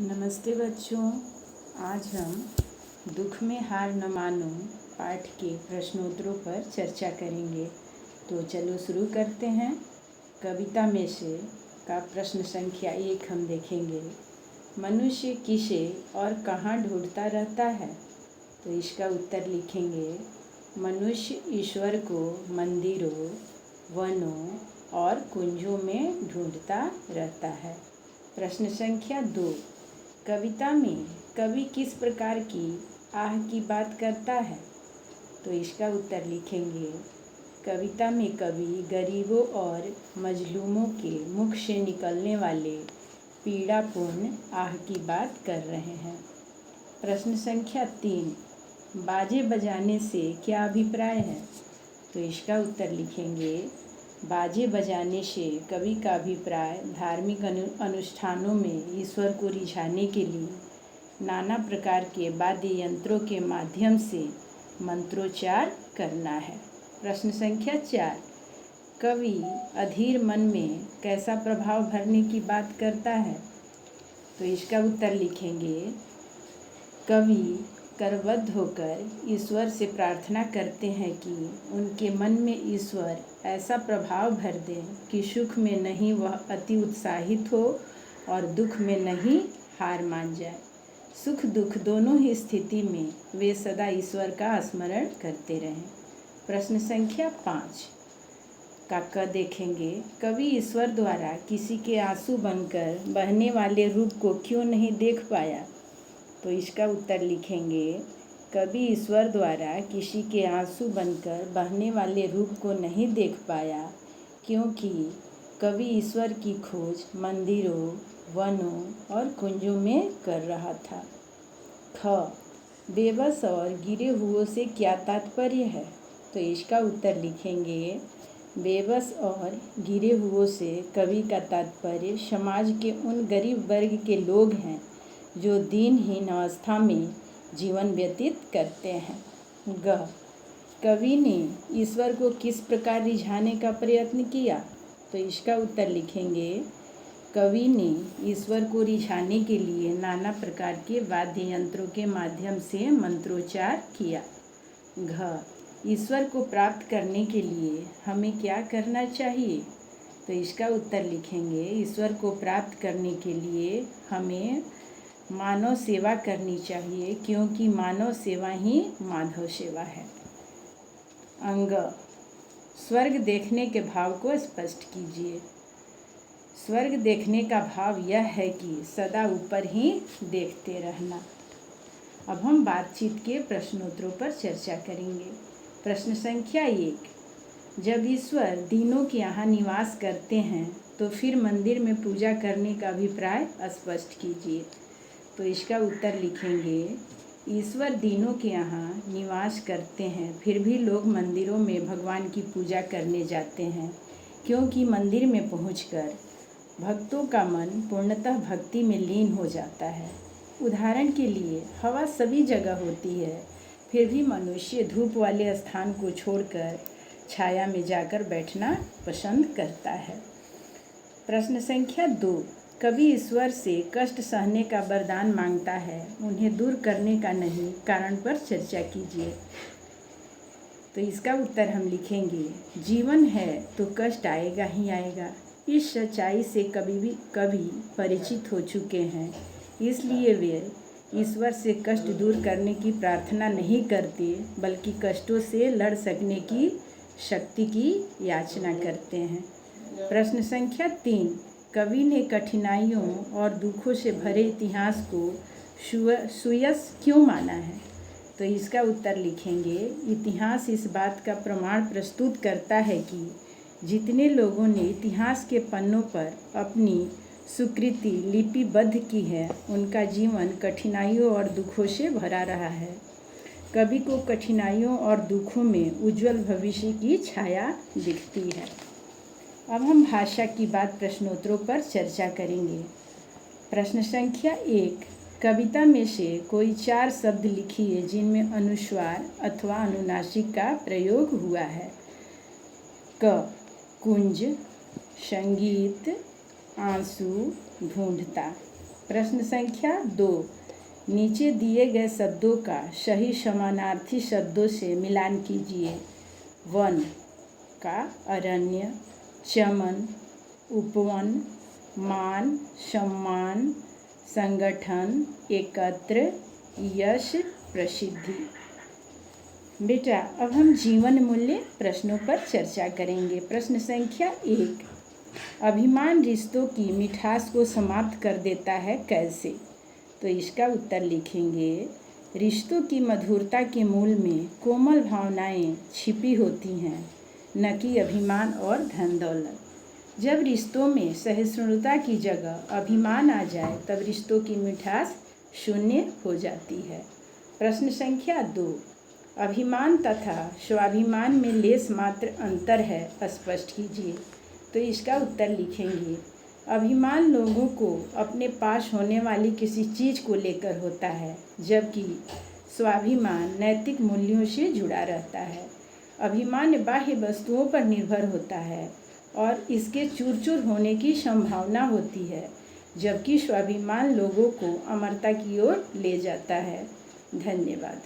नमस्ते बच्चों। आज हम दुख में हार न मानो पाठ के प्रश्नोत्तरों पर चर्चा करेंगे। तो चलो शुरू करते हैं। कविता में से का प्रश्न संख्या 1 हम देखेंगे। मनुष्य किसे और कहाँ ढूंढता रहता है? तो इसका उत्तर लिखेंगे, मनुष्य ईश्वर को मंदिरों, वनों और कुंजों में ढूंढता रहता है। प्रश्न संख्या 2, कविता में कवि किस प्रकार की आह की बात करता है? तो इसका उत्तर लिखेंगे, कविता में कवि गरीबों और मजलूमों के मुख से निकलने वाले पीड़ापूर्ण आह की बात कर रहे हैं। प्रश्न संख्या 3, बाजे बजाने से क्या अभिप्राय है? तो इसका उत्तर लिखेंगे, बाजे बजाने से कवि का अभिप्राय धार्मिक अनुष्ठानों में ईश्वर को रिझाने के लिए नाना प्रकार के वाद्य यंत्रों के माध्यम से मंत्रोच्चार करना है। प्रश्न संख्या 4, कवि अधीर मन में कैसा प्रभाव भरने की बात करता है? तो इसका उत्तर लिखेंगे, कवि करबद्ध होकर ईश्वर से प्रार्थना करते हैं कि उनके मन में ईश्वर ऐसा प्रभाव भर दें कि सुख में नहीं वह अति उत्साहित हो और दुख में नहीं हार मान जाए। सुख दुख दोनों ही स्थिति में वे सदा ईश्वर का स्मरण करते रहें। प्रश्न संख्या 5 का क देखेंगे, कवि ईश्वर द्वारा किसी के आंसू बनकर बहने वाले रूप को क्यों नहीं देख पाया? तो इसका उत्तर लिखेंगे, कवि ईश्वर द्वारा किसी के आंसू बनकर बहने वाले रूप को नहीं देख पाया क्योंकि कवि ईश्वर की खोज मंदिरों, वनों और कुंजों में कर रहा था। ख, बेबस और गिरे हुओं से क्या तात्पर्य है? तो इसका उत्तर लिखेंगे, बेबस और गिरे हुओं से कवि का तात्पर्य समाज के उन गरीब वर्ग के लोग हैं जो दीनहीन अवस्था में जीवन व्यतीत करते हैं। ग, कवि ने ईश्वर को किस प्रकार रिझाने का प्रयत्न किया? तो इसका उत्तर लिखेंगे, कवि ने ईश्वर को रिझाने के लिए नाना प्रकार के वाद्य यंत्रों के माध्यम से मंत्रोच्चार किया। घ, ईश्वर को प्राप्त करने के लिए हमें क्या करना चाहिए? तो इसका उत्तर लिखेंगे, ईश्वर को प्राप्त करने के लिए हमें मानव सेवा करनी चाहिए क्योंकि मानव सेवा ही माधव सेवा है। अंग, स्वर्ग देखने के भाव को स्पष्ट कीजिए। स्वर्ग देखने का भाव यह है कि सदा ऊपर ही देखते रहना। अब हम बातचीत के प्रश्नोत्तरों पर चर्चा करेंगे। प्रश्न संख्या 1, जब ईश्वर दीनों के यहाँ निवास करते हैं तो फिर मंदिर में पूजा करने का अभिप्राय स्पष्ट कीजिए। तो इसका उत्तर लिखेंगे, ईश्वर दीनों के यहाँ निवास करते हैं फिर भी लोग मंदिरों में भगवान की पूजा करने जाते हैं क्योंकि मंदिर में पहुंचकर भक्तों का मन पूर्णतः भक्ति में लीन हो जाता है। उदाहरण के लिए हवा सभी जगह होती है फिर भी मनुष्य धूप वाले स्थान को छोड़कर छाया में जाकर बैठना पसंद करता है। प्रश्न संख्या 2, कवि ईश्वर से कष्ट सहने का वरदान मांगता है, उन्हें दूर करने का नहीं, कारण पर चर्चा कीजिए। तो इसका उत्तर हम लिखेंगे, जीवन है तो कष्ट आएगा ही आएगा। इस सच्चाई से कभी परिचित हो चुके हैं, इसलिए वे ईश्वर से कष्ट दूर करने की प्रार्थना नहीं करते बल्कि कष्टों से लड़ सकने की शक्ति की याचना करते हैं। प्रश्न संख्या 3, कवि ने कठिनाइयों और दुखों से भरे इतिहास को सुयश क्यों माना है? तो इसका उत्तर लिखेंगे, इतिहास इस बात का प्रमाण प्रस्तुत करता है कि जितने लोगों ने इतिहास के पन्नों पर अपनी सुकृति लिपिबद्ध की है उनका जीवन कठिनाइयों और दुखों से भरा रहा है। कवि को कठिनाइयों और दुखों में उज्जवल भविष्य की छाया दिखती है। अब हम भाषा की बात प्रश्नोत्तरों पर चर्चा करेंगे। प्रश्न संख्या 1, कविता में से कोई 4 शब्द लिखिए जिनमें अनुस्वार अथवा अनुनासिक का प्रयोग हुआ है। क, कुंज, संगीत, आंसू, ढूंढता। प्रश्न संख्या 2, नीचे दिए गए शब्दों का सही समानार्थी शब्दों से मिलान कीजिए। वन का अरण्य, चमन, उपवन, मान, सम्मान, संगठन, एकत्र, यश, प्रसिद्धि। बेटा, अब हम जीवन मूल्य प्रश्नों पर चर्चा करेंगे। प्रश्न संख्या 1, अभिमान रिश्तों की मिठास को समाप्त कर देता है, कैसे? तो इसका उत्तर लिखेंगे, रिश्तों की मधुरता के मूल में कोमल भावनाएं छिपी होती हैं, न कि अभिमान और धन दौलत। जब रिश्तों में सहिष्णुता की जगह अभिमान आ जाए तब रिश्तों की मिठास शून्य हो जाती है। प्रश्न संख्या 2, अभिमान तथा स्वाभिमान में लेस मात्र अंतर है, स्पष्ट कीजिए। तो इसका उत्तर लिखेंगे, अभिमान लोगों को अपने पास होने वाली किसी चीज़ को लेकर होता है, जबकि स्वाभिमान नैतिक मूल्यों से जुड़ा रहता है। अभिमान बाह्य वस्तुओं पर निर्भर होता है और इसके चूर चूर होने की संभावना होती है, जबकि स्वाभिमान लोगों को अमरता की ओर ले जाता है। धन्यवाद।